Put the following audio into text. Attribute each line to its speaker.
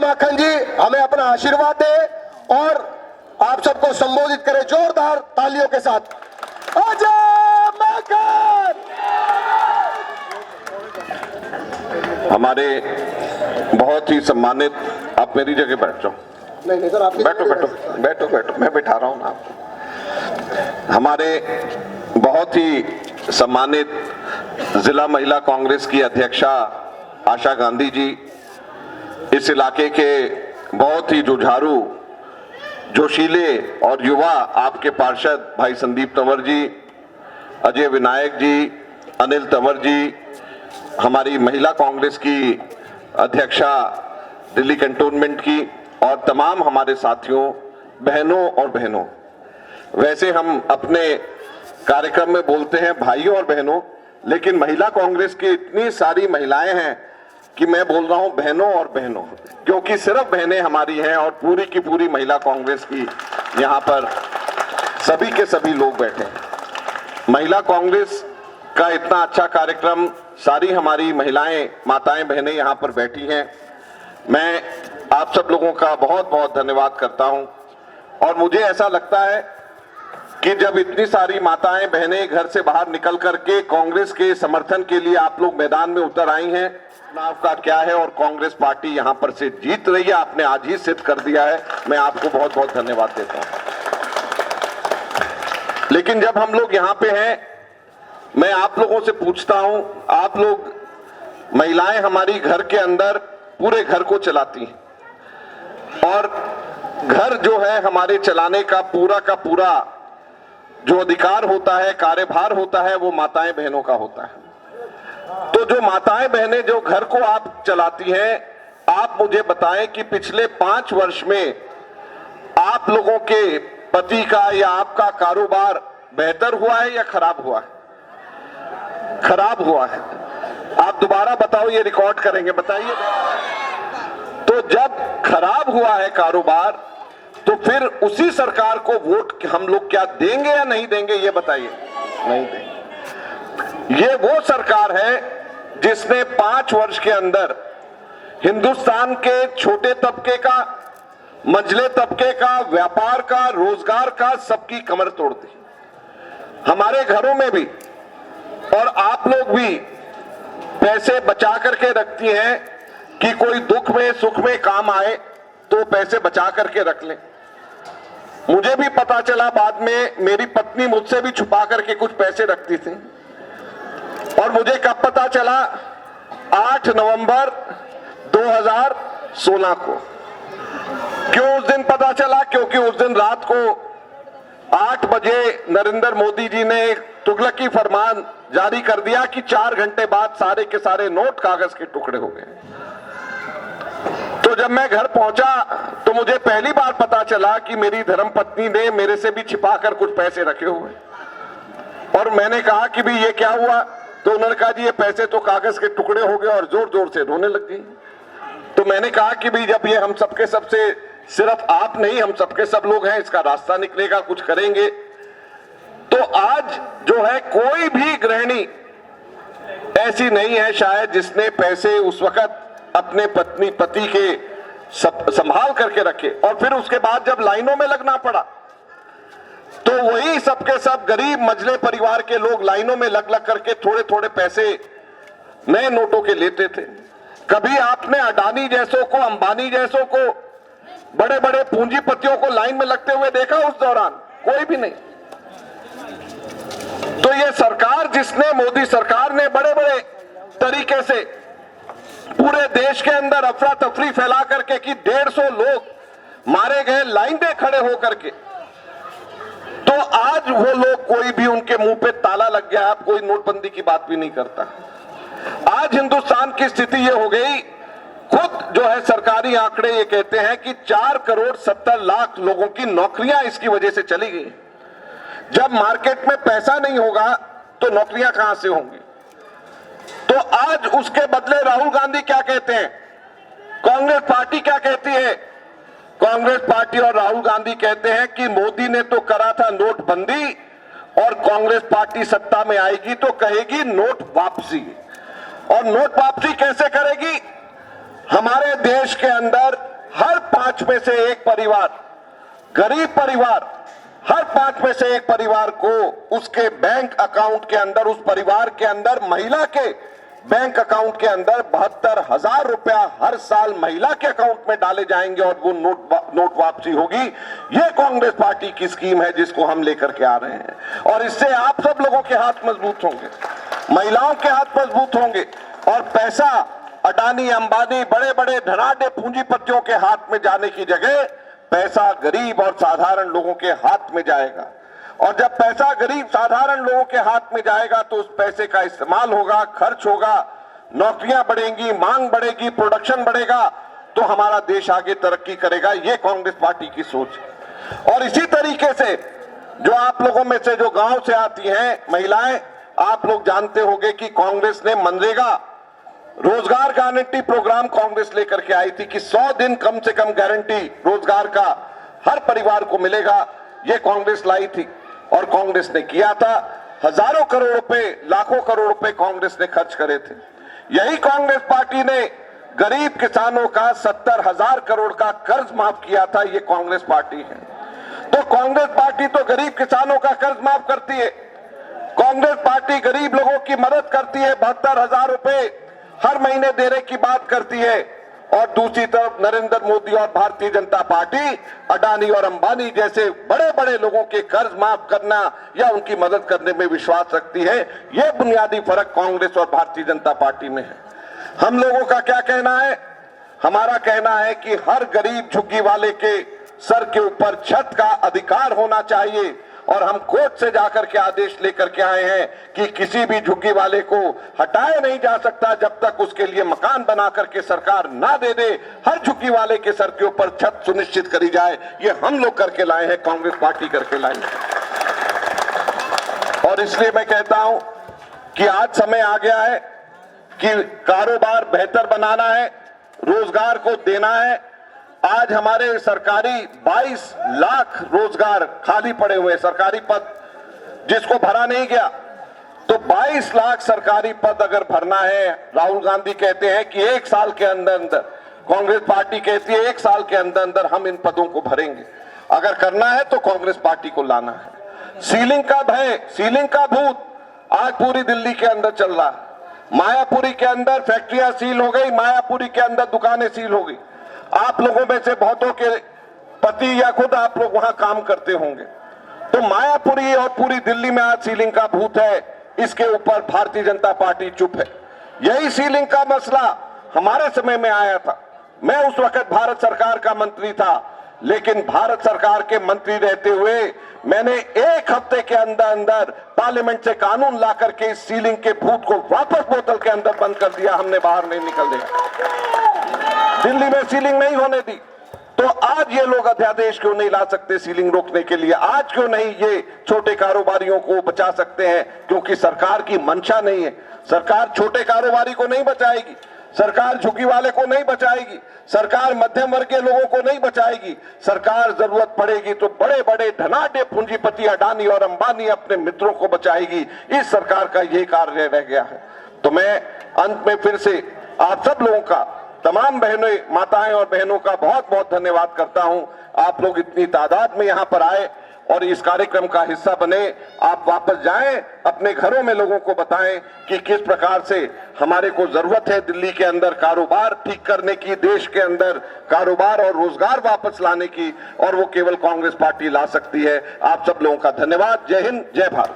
Speaker 1: माखन जी हमें अपना आशीर्वाद दे और आप सबको संबोधित करें जोरदार तालियों के साथ। अजय माखन।
Speaker 2: हमारे बहुत ही सम्मानित, आप मेरी जगह बैठ जाओ।
Speaker 1: नहीं सर, आप
Speaker 2: बैठो बैठो बैठो बैठो, मैं बैठा रहा हूं ना आपको। हमारे बहुत ही सम्मानित जिला महिला कांग्रेस की अध्यक्षा आशा गांधी जी, इस इलाके के बहुत ही जुझारू, जोशीले और युवा आपके पार्षद भाई संदीप तंवर जी, अजय विनायक जी, अनिल तंवर जी, हमारी महिला कांग्रेस की अध्यक्षा दिल्ली कैंटोनमेंट की, और तमाम हमारे साथियों, बहनों। वैसे हम अपने कार्यक्रम में बोलते हैं भाइयों और बहनों, लेकिन महिला कांग्रेस की इतनी सारी महिलाएं हैं कि मैं बोल रहा हूं बहनों और बहनों, क्योंकि सिर्फ बहनें हमारी हैं और पूरी की पूरी महिला कांग्रेस की यहां पर सभी के सभी लोग बैठे हैं। महिला कांग्रेस का इतना अच्छा कार्यक्रम, सारी हमारी महिलाएं, माताएं, बहनें यहां पर बैठी हैं। मैं आप सब लोगों का बहुत बहुत धन्यवाद करता हूं। और मुझे ऐसा लगता है कि जब इतनी सारी माताएं, बहनें घर से बाहर निकल करके कांग्रेस के समर्थन के लिए आप लोग मैदान में उतर आई हैं, चुनाव का क्या है और कांग्रेस पार्टी यहां पर से जीत रही है, आपने आज ही सिद्ध कर दिया है। मैं आपको बहुत बहुत धन्यवाद देता हूं। लेकिन जब हम लोग यहां पे हैं, मैं आप लोगों से पूछता हूं, आप लोग महिलाएं हमारी घर के अंदर पूरे घर को चलाती हैं और घर जो है हमारे चलाने का पूरा जो अधिकार होता है, कार्यभार होता है, वो माताएं बहनों का होता है। तो जो माताएं बहनें जो घर को आप चलाती हैं, आप मुझे बताएं कि पिछले 5 वर्ष में आप लोगों के पति का या आपका कारोबार बेहतर हुआ है या खराब हुआ है? खराब हुआ है। आप दोबारा बताओ, ये रिकॉर्ड करेंगे, बताइए। तो जब खराब हुआ है कारोबार, तो फिर उसी सरकार को वोट हम लोग क्या देंगे या नहीं देंगे, ये बताइए। नहीं देंगे। ये वो सरकार है जिसने 5 वर्ष के अंदर हिंदुस्तान के छोटे तबके का, मंझले तबके का, व्यापार का, रोजगार का, सबकी कमर तोड़ दी। हमारे घरों में भी, और आप लोग भी पैसे बचा करके रखती हैं कि कोई दुख में सुख में काम आए तो पैसे बचा करके रख लें। मुझे भी पता चला बाद में, मेरी पत्नी मुझसे भी छुपा करके कुछ पैसे रखती थी, और मुझे कब पता चला? 8 नवंबर 2016 को। क्यों उस दिन पता चला? क्योंकि उस दिन रात को 8 बजे नरेंद्र मोदी जी ने एक तुगलकी फरमान जारी कर दिया कि 4 घंटे बाद सारे के सारे नोट कागज के टुकड़े हो गए। तो जब मैं घर पहुंचा तो मुझे पहली बार पता चला कि मेरी धर्मपत्नी ने मेरे से भी छिपाकर कुछ पैसे रखे हुए। और मैंने कहा कि भी ये क्या हुआ? तो उन्होंने कहा जी ये पैसे तो कागज के टुकड़े हो गए, और जोर जोर से रोने लग गई। तो मैंने कहा कि भी जब ये हम सबके सबसे, सिर्फ आप नहीं, हम सबके सब लोग हैं, इसका रास्ता निकलेगा, कुछ करेंगे। तो आज जो है कोई भी गृहिणी ऐसी नहीं है शायद जिसने पैसे उस वक्त अपने पति के संभाल करके रखे। और फिर उसके बाद जब लाइनों में लगना पड़ा तो वही सबके सब गरीब मझले परिवार के लोग लाइनों में लग करके थोड़े थोड़े पैसे नए नोटों के लेते थे। कभी आपने अडानी जैसों को, अंबानी जैसों को, बड़े बड़े पूंजीपतियों को लाइन में लगते हुए देखा उस दौरान? कोई भी नहीं। तो ये सरकार, जिसने, मोदी सरकार ने बड़े बड़े तरीके से पूरे देश के अंदर अफरा तफरी फैला करके कि 150 लोग मारे गए लाइन में खड़े होकर के, तो आज वो लोग, कोई भी उनके मुंह पे ताला लग गया, अब कोई नोटबंदी की बात भी नहीं करता। आज हिंदुस्तान की स्थिति ये हो गई, खुद जो है सरकारी आंकड़े ये कहते हैं कि 4 करोड़ 70 लाख लोगों की नौकरियां इसकी वजह से चली गई। जब मार्केट में पैसा नहीं होगा तो नौकरियां कहां से होंगी? तो आज उसके बदले राहुल गांधी क्या कहते हैं, कांग्रेस पार्टी क्या कहती है? कांग्रेस पार्टी और राहुल गांधी कहते हैं कि मोदी ने तो करा था नोटबंदी, और कांग्रेस पार्टी सत्ता में आएगी तो कहेगी नोट वापसी। और नोट वापसी कैसे करेगी? हमारे देश के अंदर 5 में से एक परिवार, गरीब परिवार, हर 5 में से एक परिवार को उसके बैंक अकाउंट के अंदर, उस परिवार के अंदर, महिला के बैंक अकाउंट के अंदर 72,000 रुपया हर साल महिला के अकाउंट में डाले जाएंगे और वो नोट वापसी होगी। ये कांग्रेस पार्टी की स्कीम है जिसको हम लेकर के आ रहे हैं और इससे आप सब लोगों के हाथ मजबूत होंगे, महिलाओं के हाथ मजबूत होंगे और पैसा अडानी, अंबानी, बड़े बड़े धनाढ्य पूंजीपतियों के हाथ में जाने की जगह पैसा गरीब और साधारण लोगों के हाथ में जाएगा। और जब पैसा गरीब साधारण लोगों के हाथ में जाएगा तो उस पैसे का इस्तेमाल होगा, खर्च होगा, नौकरियां बढ़ेंगी, मांग बढ़ेगी, प्रोडक्शन बढ़ेगा, तो हमारा देश आगे तरक्की करेगा। ये कांग्रेस पार्टी की सोच है। और इसी तरीके से जो आप लोगों में से जो गांव से आती हैं महिलाएं, आप लोग जानते होंगे कि कांग्रेस ने मनरेगा रोजगार गारंटी प्रोग्राम कांग्रेस लेकर के आई थी कि 100 दिन कम से कम गारंटी रोजगार का हर परिवार को मिलेगा। ये कांग्रेस लाई थी और कांग्रेस ने किया था। हजारों करोड़ रुपए, लाखों करोड़ रुपए कांग्रेस ने खर्च करे थे। यही कांग्रेस पार्टी ने गरीब किसानों का 70,000 करोड़ का कर्ज माफ किया था। ये कांग्रेस पार्टी है। तो कांग्रेस पार्टी तो गरीब किसानों का कर्ज माफ करती है, कांग्रेस पार्टी गरीब लोगों की मदद करती है, 72,000 रुपए हर महीने देने की बात करती है। और दूसरी तरफ नरेंद्र मोदी और भारतीय जनता पार्टी अडानी और अंबानी जैसे बड़े बड़े लोगों के कर्ज माफ करना या उनकी मदद करने में विश्वास रखती है। यह बुनियादी फर्क कांग्रेस और भारतीय जनता पार्टी में है। हम लोगों का क्या कहना है? हमारा कहना है कि हर गरीब झुग्गी वाले के सर के ऊपर छत का अधिकार होना चाहिए और हम कोर्ट से जाकर के आदेश लेकर के आए हैं कि किसी भी झुग्गी वाले को हटाया नहीं जा सकता जब तक उसके लिए मकान बना करके सरकार ना दे दे। हर झुग्गी वाले के सर के ऊपर छत सुनिश्चित करी जाए। ये हम लोग करके लाए हैं, कांग्रेस पार्टी करके लाई है। और इसलिए मैं कहता हूं कि आज समय आ गया है कि कारोबार बेहतर बनाना है, रोजगार को देना है। आज हमारे सरकारी 22 लाख रोजगार खाली पड़े हुए, सरकारी पद जिसको भरा नहीं गया, तो 22 लाख सरकारी पद अगर भरना है, राहुल गांधी कहते हैं कि 1 साल के अंदर अंदर, कांग्रेस पार्टी कहती है 1 साल के अंदर अंदर हम इन पदों को भरेंगे। अगर करना है तो कांग्रेस पार्टी को लाना है। सीलिंग का भय, सीलिंग का भूत आज पूरी दिल्ली के अंदर चल रहा है। मायापुरी के अंदर फैक्ट्रियां सील हो गई, मायापुरी के अंदर दुकानें सील हो गई। आप लोगों में से बहुतों के पति या खुद आप लोग वहां काम करते होंगे। तो मायापुरी और पूरी दिल्ली में आज सीलिंग का भूत है। इसके ऊपर भारतीय जनता पार्टी चुप है। यही सीलिंग का मसला हमारे समय में आया था। मैं उस वक्त भारत सरकार का मंत्री था, लेकिन भारत सरकार के मंत्री रहते हुए मैंने 1 हफ्ते के अंदर अंदर पार्लियामेंट से कानून ला करके इस सीलिंग के भूत को वापस बोतल के अंदर बंद कर दिया। हमने बाहर नहीं निकल दिया, दिल्ली में सीलिंग नहीं होने दी। तो आज ये लोग अध्यादेश क्यों नहीं ला सकते सीलिंग रोकने के लिए? आज क्यों नहीं ये छोटे कारोबारियों को बचा सकते हैं? क्योंकि सरकार की मंशा नहीं है। सरकार छोटे कारोबारी को नहीं बचाएगी, सरकार झुग्गी वाले को नहीं बचाएगी, सरकार मध्यम वर्ग के लोगों को नहीं बचाएगी। सरकार जरूरत पड़ेगी तो बड़े बड़े धनाढ्य पूंजीपति अडानी और अंबानी अपने मित्रों को बचाएगी। इस सरकार का यही कार्य रह गया है। तो मैं अंत में फिर से आप सब लोगों का, तमाम बहनों, माताएं और बहनों का बहुत बहुत धन्यवाद करता हूं। आप लोग इतनी तादाद में यहां पर आए और इस कार्यक्रम का हिस्सा बने। आप वापस जाएं, अपने घरों में लोगों को बताएं कि किस प्रकार से हमारे को जरूरत है दिल्ली के अंदर कारोबार ठीक करने की, देश के अंदर कारोबार और रोजगार वापस लाने की, और वो केवल कांग्रेस पार्टी ला सकती है। आप सब लोगों का धन्यवाद। जय हिंद, जय भारत।